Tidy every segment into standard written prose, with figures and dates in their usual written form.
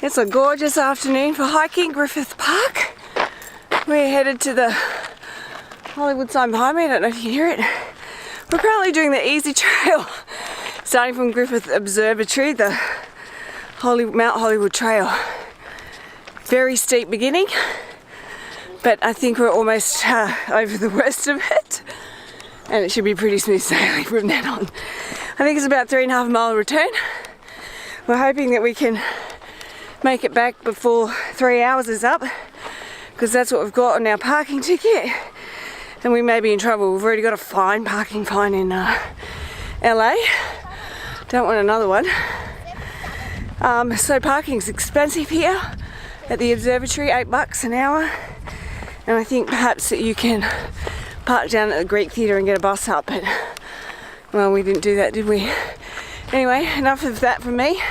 It's a gorgeous afternoon for hiking Griffith Park. We're headed to the Hollywood sign behind me. I don't know if you can hear it. We're currently doing the easy trail, starting from Griffith Observatory, the Mount Hollywood Trail. Very steep beginning, but I think we're almost over the worst of it, and it should be pretty smooth sailing from then on. I think it's about 3.5 mile return. We're hoping that we can make it back before 3 hours is up, because that's what we've got on our parking ticket, and we may be in trouble. We've already got a parking fine in LA. Don't want another one. So parking's expensive here at the observatory, $8 an hour, and I think perhaps that you can park down at the Greek Theatre and get a bus up, but well, we didn't do that, did we? Anyway, enough of that from me.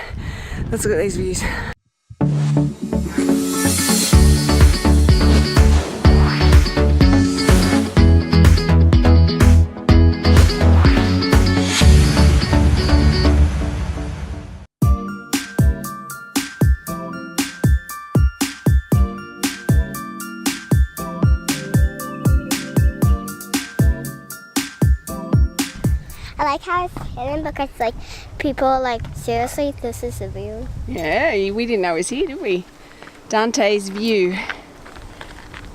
Let's look at these views. I like how it's hidden because, like, people are like, seriously, this is a view? Yeah, we didn't know it was here, did we? Dante's View.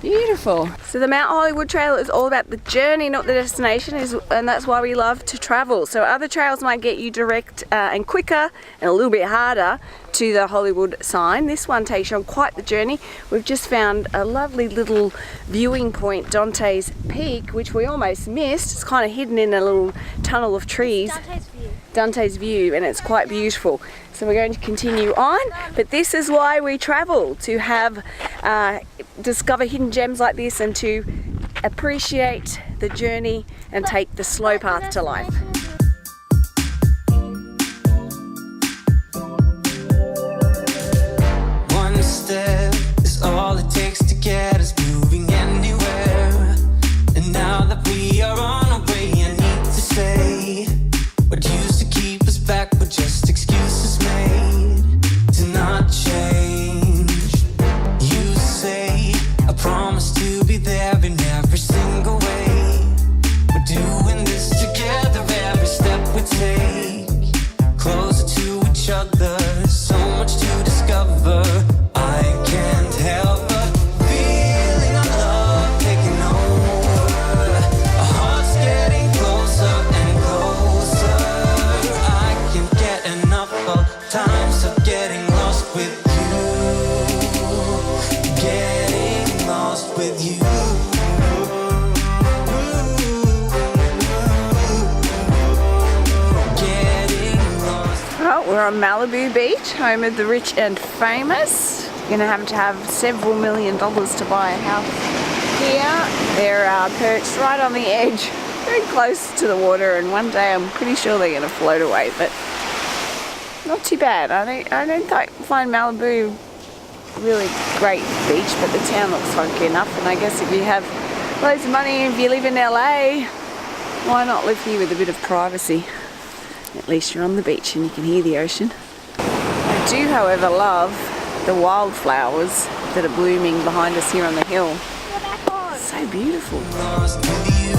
Beautiful. So the Mount Hollywood Trail is all about the journey, not the destination, and that's why we love to travel. So other trails might get you direct and quicker and a little bit harder to the Hollywood sign. This one takes you on quite the journey. We've just found a lovely little viewing point, Dante's Peak, which we almost missed. It's kind of hidden in a little tunnel of trees. Dante's View. Dante's View, and it's quite beautiful. So we're going to continue on, but this is why we travel, to have discover hidden gems like this and to appreciate the journey and take the slow path to life. One step is all it takes to get us moving anywhere, and now that we are on our way, I need to say what used to keep us back were just excuses made to not change. You say I promise to be there in every single way. We're doing this together, every step we take closer to each other. So much to discover. I can't help but feeling our love taking over. Our hearts getting closer and closer. I can't get enough of times of getting lost with you. Getting lost with you. Getting lost. Well, we're on Malibu Beach, home of the rich and famous. You're going to have several $1 million to buy a house here. They're perched right on the edge, very close to the water, and one day I'm pretty sure they're going to float away, but not too bad. I don't find Malibu really great beach, but the town looks funky enough, and I guess if you have loads of money, if you live in LA, why not live here with a bit of privacy? At least you're on the beach and you can hear the ocean. I do, however, love the wildflowers that are blooming behind us here on the hill. We're back on. So beautiful. Lost with you.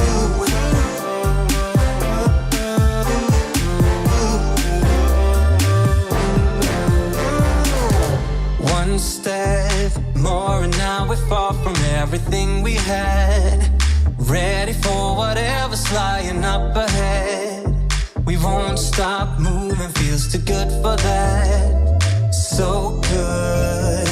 One step more and now we're far from everything we had. Ready for whatever's lying up ahead. We won't stop moving, feels too good for that. So good.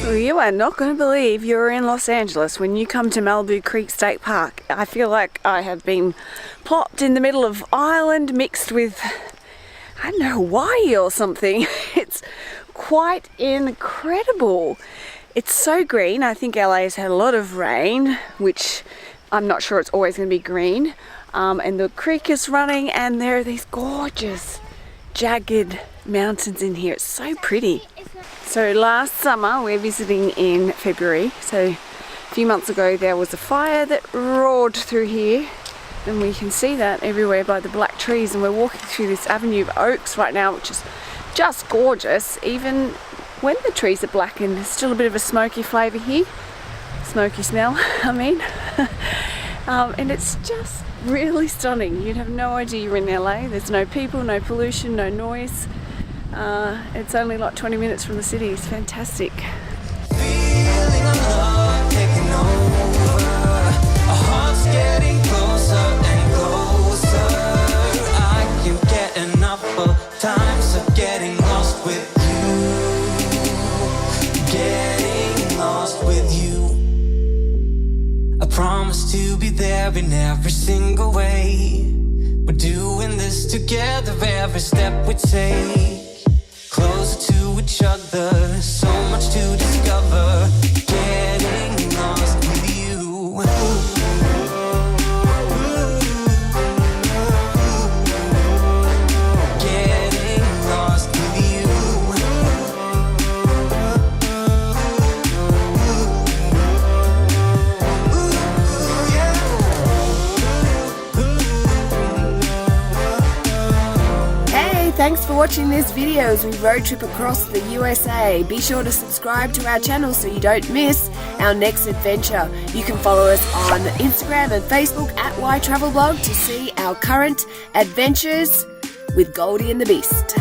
Well, you are not going to believe you're in Los Angeles when you come to Malibu Creek State Park. I feel like I have been plopped in the middle of island mixed with, I don't know, Hawaii or something. It's quite incredible. It's so green. I think LA has had a lot of rain, which I'm not sure it's always going to be green. And the creek is running, and there are these gorgeous jagged mountains in here. It's so pretty. So last summer, we're visiting in February, so a few months ago there was a fire that roared through here, and we can see that everywhere by the black trees, and we're walking through this avenue of oaks right now, which is just gorgeous. Even when the trees are blackened, there's still a bit of a smoky flavour here. Smoky smell, I mean. And it's just really stunning. You'd have no idea you're in LA. There's no people, no pollution, no noise. It's only like 20 minutes from the city. It's fantastic. Feeling of love taking over. Our hearts getting closer and closer. I can't get enough of times of getting lost with you. Getting lost with you. I promise to be there in every single way. We're doing this together every step we take. Closer to each other, so much to discover. Getting lost with you. Getting lost with you. Thanks for watching this video as we road trip across the USA. Be sure to subscribe to our channel so you don't miss our next adventure. You can follow us on Instagram and Facebook at YTravelBlog to see our current adventures with Goldie and the Beast.